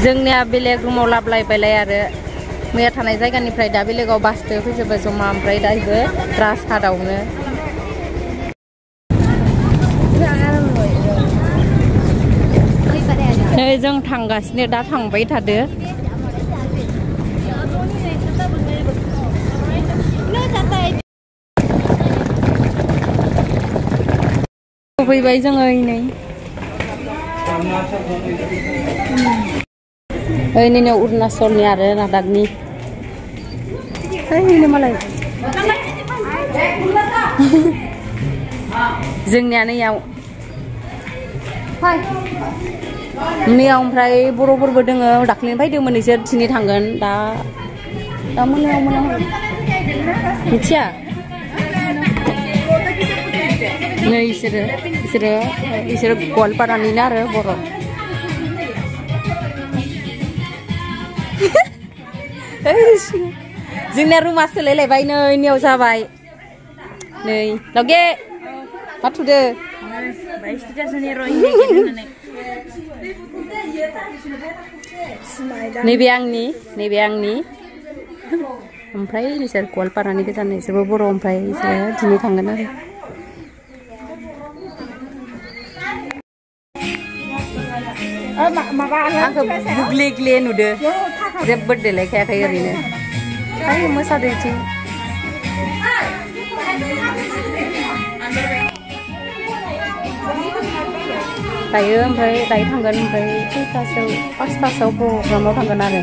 जोंनिया बेलेग रुमाव लाबलायबायलाय आरो मैया थानाय जायगानिफ्राय दा बेलेगाव बासजों फैजोबबाय जमा ओमफ्राय दा इबो राजघाटआवनो नै जों थांगासिनो दा थांबाय थादो फैबाय जोङो नै ओइनो अरुणाचलनि आरो लादाखनि ओइनो मालाय जोंनिया नैयाव नैयाव ओमफ्राय बर'फोरबो दोङो दाख्लैनो फैदोंमोन इसोर दिनै थांगोन दा मोनायाव मिथिया नै इसोरो गवालपारानिनो आरो बर' जोंनिया रुमा सोलायलायबाय नैनियाव जाबाय नै लगे माथुदो नैबे आंनि ओमफ्राय बिसोर गवालपारानि गोजान इसोरबो बर' ओमफ्राय इसोरो दिनै थांगोन आरो आंखौ गुग्ले ग्ले नुदो जेबो देलायखायाखै ओरैनो आइ मोसादो इथिं दायो थांगोन ओमफ्राय 5टासोआव प्रग्रामाव थांगोन आरो